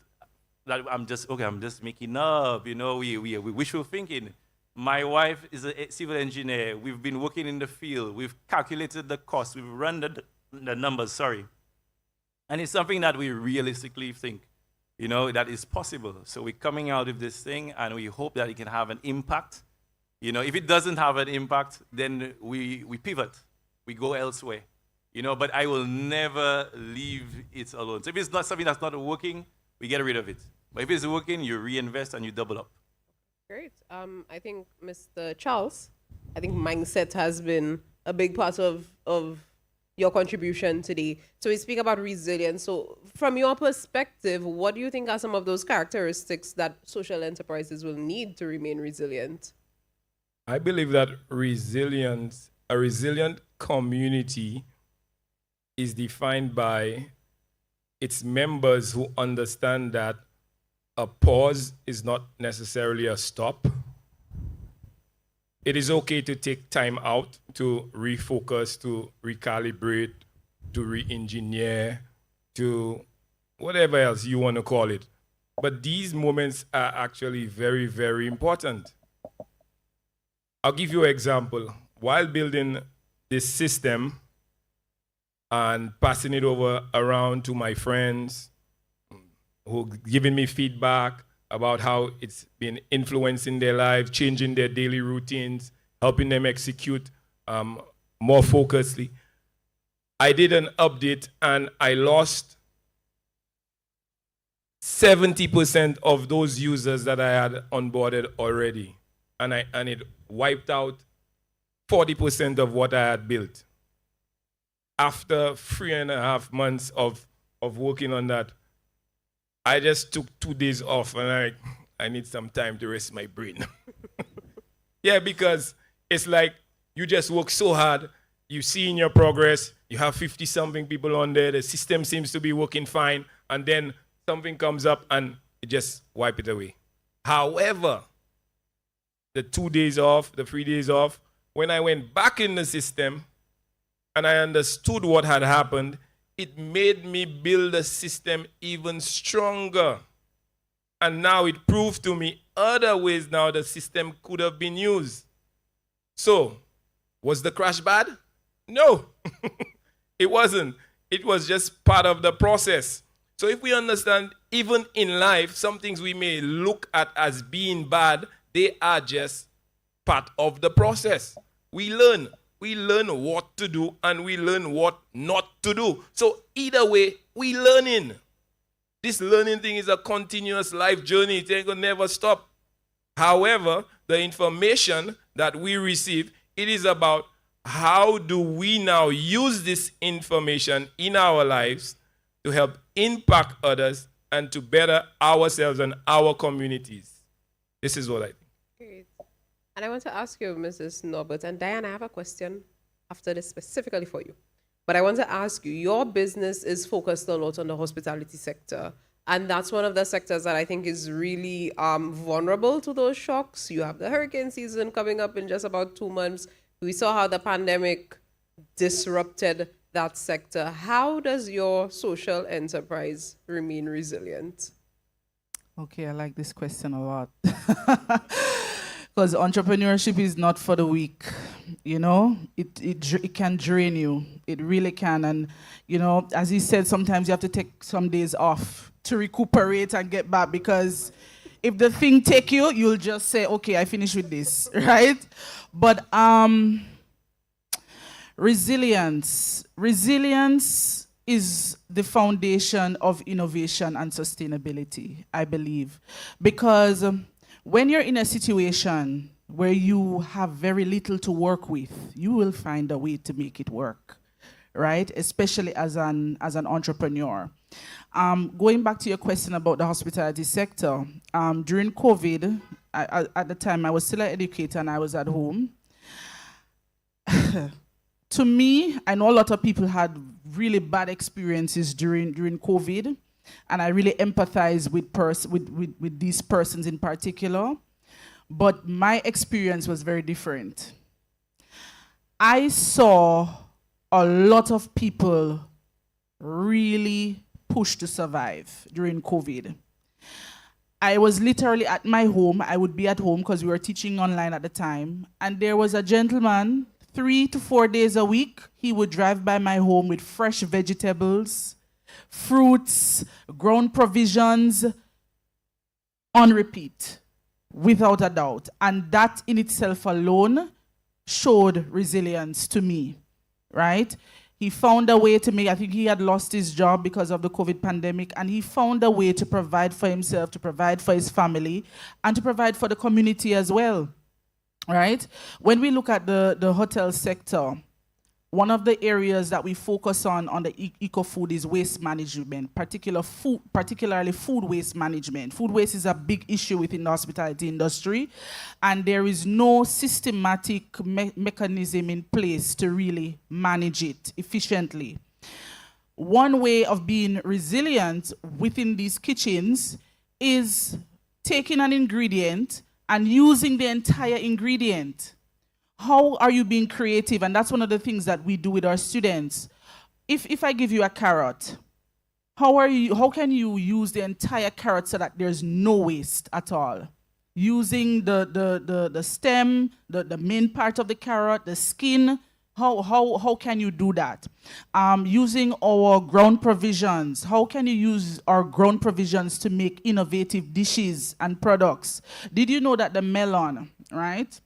I'm just making up, you know, we wishful thinking. My wife is a civil engineer. We've been working in the field. We've calculated the cost. We've run the numbers, sorry. And it's something that we realistically think, you know, that is possible. So we're coming out with this thing, and we hope that it can have an impact. You know, if it doesn't have an impact, then we pivot. We go elsewhere, you know, but I will never leave it alone. So if it's not something that's not working, we get rid of it. But if it's working, you reinvest and you double up. Great. I think, Mr. Charles, I think mindset has been a big part of your contribution today. So we speak about resilience. So from your perspective, what do you think are some of those characteristics that social enterprises will need to remain resilient? I believe that resilience, a resilient community is defined by its members who understand that a pause is not necessarily a stop. It is okay to take time out to refocus, to recalibrate, to re-engineer, to whatever else you want to call it. But these moments are actually very, very important. I'll give you an example. While building this system and passing it over around to my friends who giving me feedback about how it's been influencing their lives, changing their daily routines, helping them execute more focusedly. I did an update and I lost 70% of those users that I had onboarded already. And it wiped out 40% of what I had built. After 3.5 months of working on that, I just took 2 days off and I need some time to rest my brain. Yeah, because it's like you just work so hard, you see in your progress, you have 50-something people on there, the system seems to be working fine, and then something comes up and it just wipe it away. However, the 2 days off, the 3 days off, when I went back in the system and I understood what had happened, it made me build a system even stronger. And now it proved to me other ways now the system could have been used. So, was the crash bad? No, it wasn't. It was just part of the process. So if we understand, even in life, some things we may look at as being bad, they are just part of the process. We learn what to do and we learn what not to do. So either way, we learning. This learning thing is a continuous life journey. It ain't gonna never stop. However, the information that we receive, it is about how do we now use this information in our lives to help impact others and to better ourselves and our communities. This is what I think. Great. And I want to ask you, Mrs. Norbert, and Diane, I have a question after this specifically for you. But I want to ask you, your business is focused a lot on the hospitality sector. And that's one of the sectors that I think is really vulnerable to those shocks. You have the hurricane season coming up in just about 2 months. We saw how the pandemic disrupted that sector. How does your social enterprise remain resilient? Okay, I like this question a lot. Because entrepreneurship is not for the weak, you know? It can drain you. It really can. And, you know, as he said, sometimes you have to take some days off to recuperate and get back, because if the thing take you, you'll just say, okay, I finish with this, right? But resilience is the foundation of innovation and sustainability, I believe. Because when you're in a situation where you have very little to work with, you will find a way to make it work, right? Especially as an entrepreneur. Going back to your question about the hospitality sector, during COVID, at the time I was still an educator and I was at home. To me, I know a lot of people had really bad experiences during COVID, and I really empathize with these persons in particular. But my experience was very different. I saw a lot of people really push to survive during COVID. I was literally at my home. I would be at home because we were teaching online at the time. And there was a gentleman, 3 to 4 days a week, he would drive by my home with fresh vegetables, fruits, grown provisions, on repeat, without a doubt. And that in itself alone showed resilience to me, right? He found a way to make, I think he had lost his job because of the COVID pandemic, and he found a way to provide for himself, to provide for his family, and to provide for the community as well, right? When we look at the hotel sector, one of the areas that we focus on the eco-food is waste management, particularly food waste management. Food waste is a big issue within the hospitality industry, and there is no systematic mechanism in place to really manage it efficiently. One way of being resilient within these kitchens is taking an ingredient and using the entire ingredient. How are you being creative? And that's one of the things that we do with our students. If I give you a carrot, how can you use the entire carrot so that there's no waste at all? Using the stem, the main part of the carrot, the skin, how can you do that? Using our ground provisions, how can you use our ground provisions to make innovative dishes and products? Did you know that the melon, right?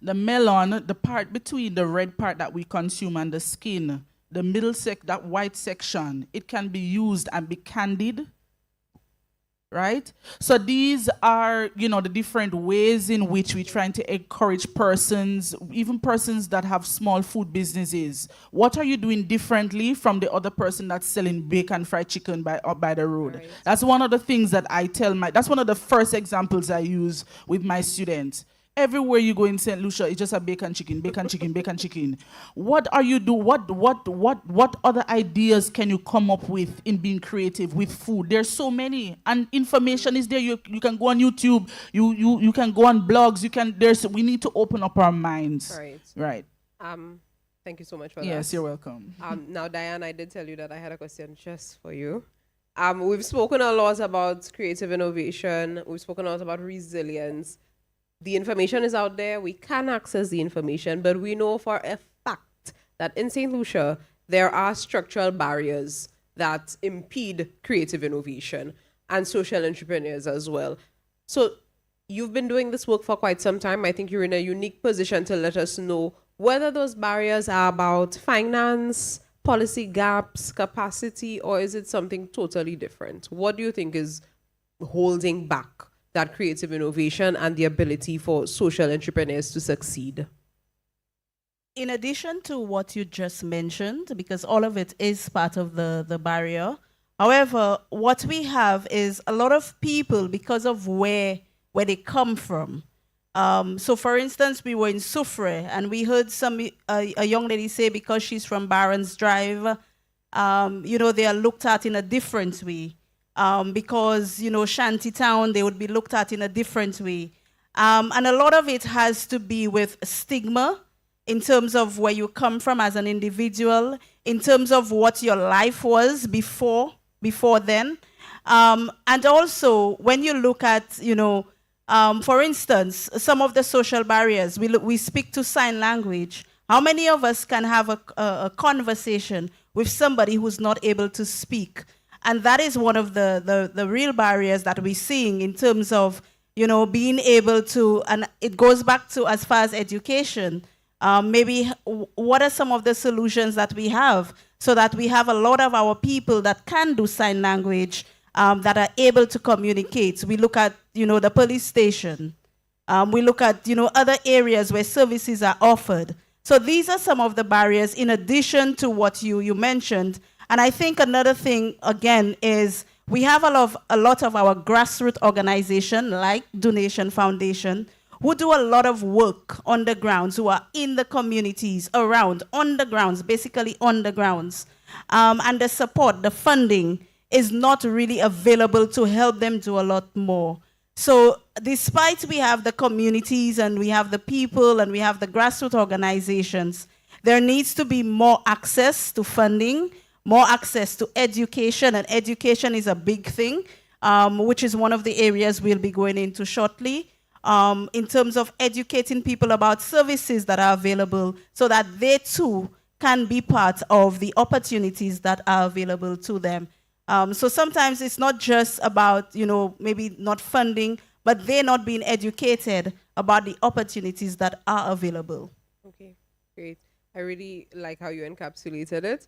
The melon, the part between the red part that we consume and the skin, the middle that white section, it can be used and be candied, right? So these are, the different ways in which we're trying to encourage persons, even persons that have small food businesses. What are you doing differently from the other person that's selling bacon fried chicken by the road? Right. That's one of the things that I that's one of the first examples I use with my students. Everywhere you go in St. Lucia, it's just a bacon chicken, bacon chicken, bacon chicken. What are you doing? What other ideas can you come up with in being creative with food? There's so many, and information is there. You can go on YouTube. You can go on blogs. We need to open up our minds. Right. Thank you so much for that. Yes, you're welcome. Now, Diane, I did tell you that I had a question just for you. We've spoken a lot about creative innovation. We've spoken a lot about resilience. The information is out there. We can access the information, but we know for a fact that in St. Lucia, there are structural barriers that impede creative innovation and social entrepreneurs as well. So you've been doing this work for quite some time. I think you're in a unique position to let us know whether those barriers are about finance, policy gaps, capacity, or is it something totally different? What do you think is holding back that creative innovation and the ability for social entrepreneurs to succeed? In addition to what you just mentioned, because all of it is part of the barrier, however, what we have is a lot of people, because of where they come from. So for instance, we were in Soufrière and we heard a young lady say because she's from Barron's Drive, they are looked at in a different way. Because, shantytown, they would be looked at in a different way. And a lot of it has to be with stigma in terms of where you come from as an individual, in terms of what your life was before then. And also, when you look at, for instance, some of the social barriers, we speak to sign language. How many of us can have a conversation with somebody who's not able to speak? And that is one of the real barriers that we're seeing in terms of, you know, being able to, and it goes back to as far as education. Maybe what are some of the solutions that we have so that we have a lot of our people that can do sign language, that are able to communicate. We look at, you know, the police station. We look at, you know, other areas where services are offered. So these are some of the barriers in addition to what you mentioned. And I think another thing, again, is we have a lot of our grassroots organization like Donation Foundation who do a lot of work on the grounds, who are in the communities around, on the grounds, basically on the grounds. And the support, the funding is not really available to help them do a lot more. So despite we have the communities and we have the people and we have the grassroots organizations, there needs to be more access to funding, more access to education, and education is a big thing, which is one of the areas we'll be going into shortly, in terms of educating people about services that are available so that they too can be part of the opportunities that are available to them. So sometimes it's not just about, you know, maybe not funding, but they're not being educated about the opportunities that are available. Okay, great. I really like how you encapsulated it.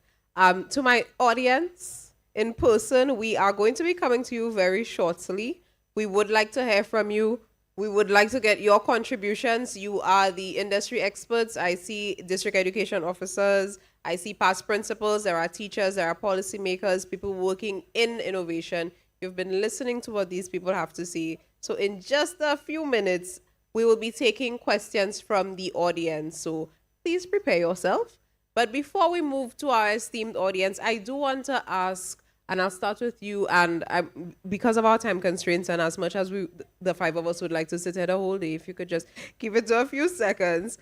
To my audience in person, we are going to be coming to you very shortly. We would like to hear from you. We would like to get your contributions. You are the industry experts. I see district education officers. I see past principals. There are teachers. There are policymakers, people working in innovation. You've been listening to what these people have to say. So in just a few minutes, we will be taking questions from the audience. So please prepare yourself. But before we move to our esteemed audience, I do want to ask, and I'll start with you, and because of our time constraints and as much as the five of us would like to sit here the whole day, if you could just keep it to a few seconds,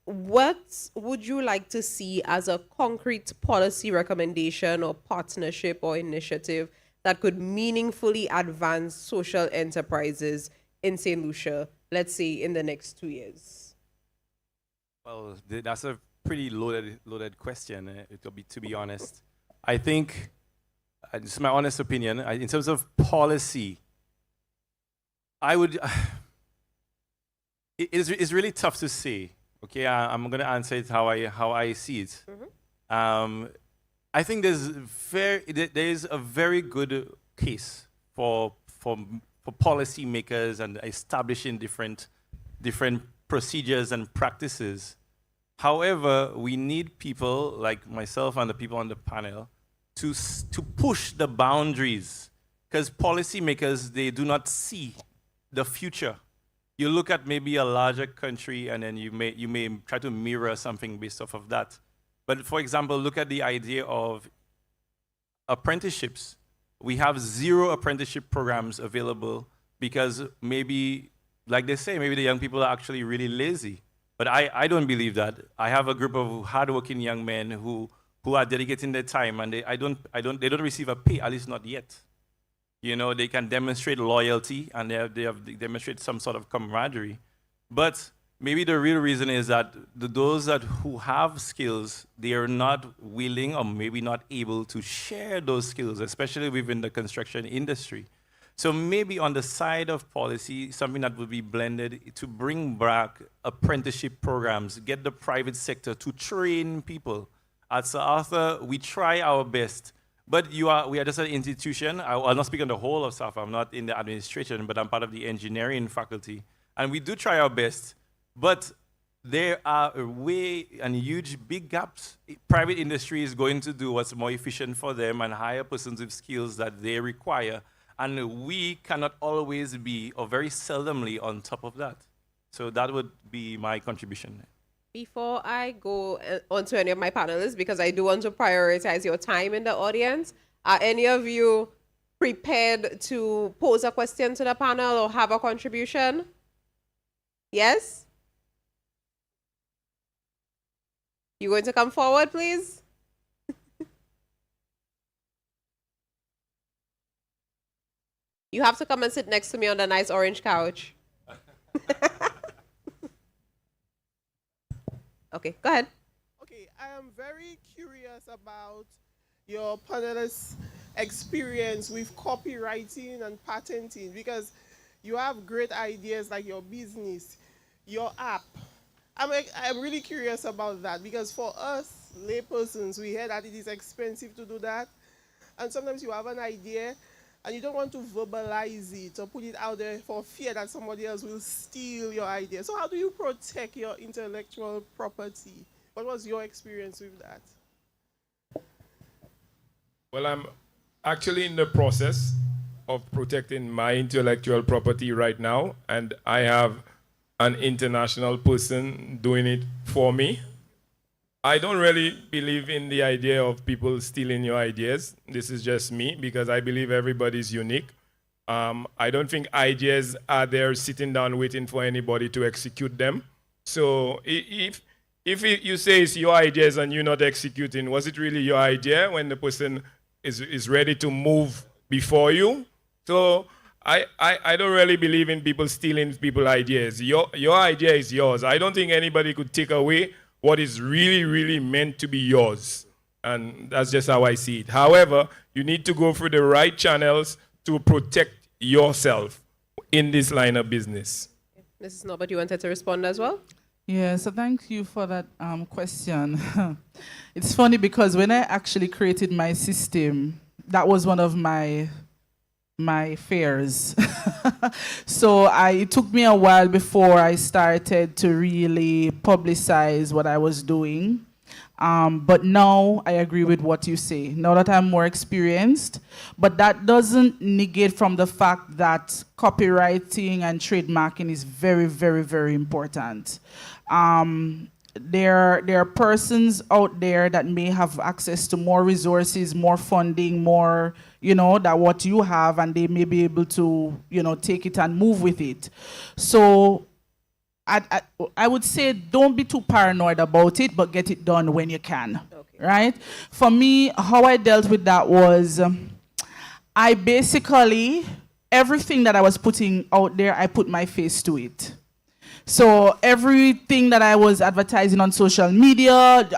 what would you like to see as a concrete policy recommendation or partnership or initiative that could meaningfully advance social enterprises in St. Lucia, let's say in the next 2 years? Well, that's a pretty loaded question, to be honest. I think, this is my honest opinion, in terms of policy, I would, it's really tough to say. Okay, I'm going to answer it how I see it. Mm-hmm. I think there is a very good case for policymakers and establishing different procedures and practices. However, we need people like myself and the people on the panel to push the boundaries, because policymakers, they do not see the future. You look at maybe a larger country and then you may try to mirror something based off of that. But for example, look at the idea of apprenticeships. We have 0 apprenticeship programs available because maybe, like they say, maybe the young people are actually really lazy. But I don't believe that. I have a group of hardworking young men who are dedicating their time, and they don't receive a pay, at least not yet. You know, they can demonstrate loyalty and they have demonstrate some sort of camaraderie. But maybe the real reason is that those who have skills, they are not willing or maybe not able to share those skills, especially within the construction industry. So maybe on the side of policy, something that would be blended to bring back apprenticeship programs, get the private sector to train people. At Sir Arthur, we try our best. But we are just an institution. I'll not speak on the whole of SAF. I'm not in the administration, but I'm part of the engineering faculty. And we do try our best. But there are huge, big gaps. Private industry is going to do what's more efficient for them and hire persons with skills that they require. And we cannot always be, or very seldomly, on top of that. So that would be my contribution. Before I go on to any of my panelists, because I do want to prioritize your time in the audience, are any of you prepared to pose a question to the panel or have a contribution? Yes? You going to come forward, please? You have to come and sit next to me on the nice orange couch. Okay, go ahead. Okay, I am very curious about your panelists' experience with copywriting and patenting? Because you have great ideas like your business, your app. I'm really curious about that because for us laypersons, we hear that it is expensive to do that. And sometimes you have an idea and you don't want to verbalize it or put it out there for fear that somebody else will steal your idea. So how do you protect your intellectual property? What was your experience with that? Well, I'm actually in the process of protecting my intellectual property right now, and I have an international person doing it for me. I don't really believe in the idea of people stealing your ideas. This is just me because I believe everybody's unique. I don't think ideas are there sitting down waiting for anybody to execute them. So if you say it's your ideas and you're not executing, was it really your idea when the person is ready to move before you? So I don't really believe in people stealing people's ideas. Your idea is yours. I don't think anybody could take away what is really, really meant to be yours. And that's just how I see it. However, you need to go through the right channels to protect yourself in this line of business. Mrs. Norbert, you wanted to respond as well? Yeah, so thank you for that question. It's funny because when I actually created my system, that was one of my fears. So it took me a while before I started to really publicize what I was doing. But now I agree with what you say, now that I'm more experienced. But that doesn't negate from the fact that copywriting and trademarking is very, very, very important. There are persons out there that may have access to more resources, more funding, more, than what you have, and they may be able to, take it and move with it. So I would say don't be too paranoid about it, but get it done when you can, right? For me, how I dealt with that was I basically, everything that I was putting out there, I put my face to it. So everything that I was advertising on social media,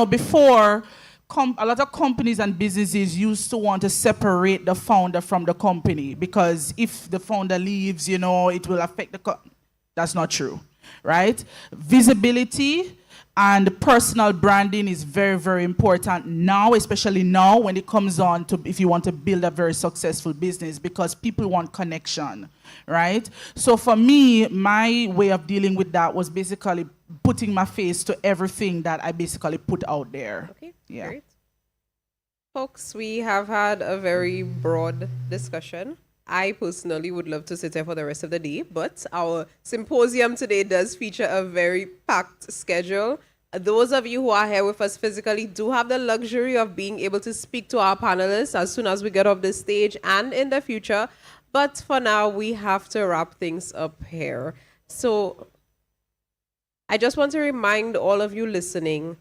before, a lot of companies and businesses used to want to separate the founder from the company because if the founder leaves, it will affect the That's not true, right? Visibility and personal branding is very, very important now, especially now when it comes on to if you want to build a very successful business because people want connection, right? So for me, my way of dealing with that was basically putting my face to everything that I basically put out there. Okay, yeah. Great. Folks, we have had a very broad discussion. I personally would love to sit here for the rest of the day, but our symposium today does feature a very packed schedule. Those of you who are here with us physically do have the luxury of being able to speak to our panelists as soon as we get off the stage and in the future. But for now, we have to wrap things up here. So I just want to remind all of you listening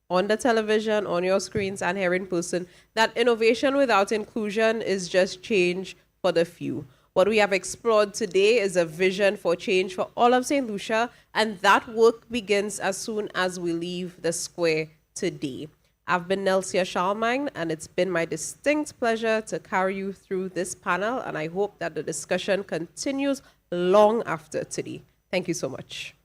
on the television, on your screens, and here in person, that innovation without inclusion is just change for the few. What we have explored today is a vision for change for all of St. Lucia, and that work begins as soon as we leave the square today. I've been Nelcia Charlemagne, and it's been my distinct pleasure to carry you through this panel, and I hope that the discussion continues long after today. Thank you so much.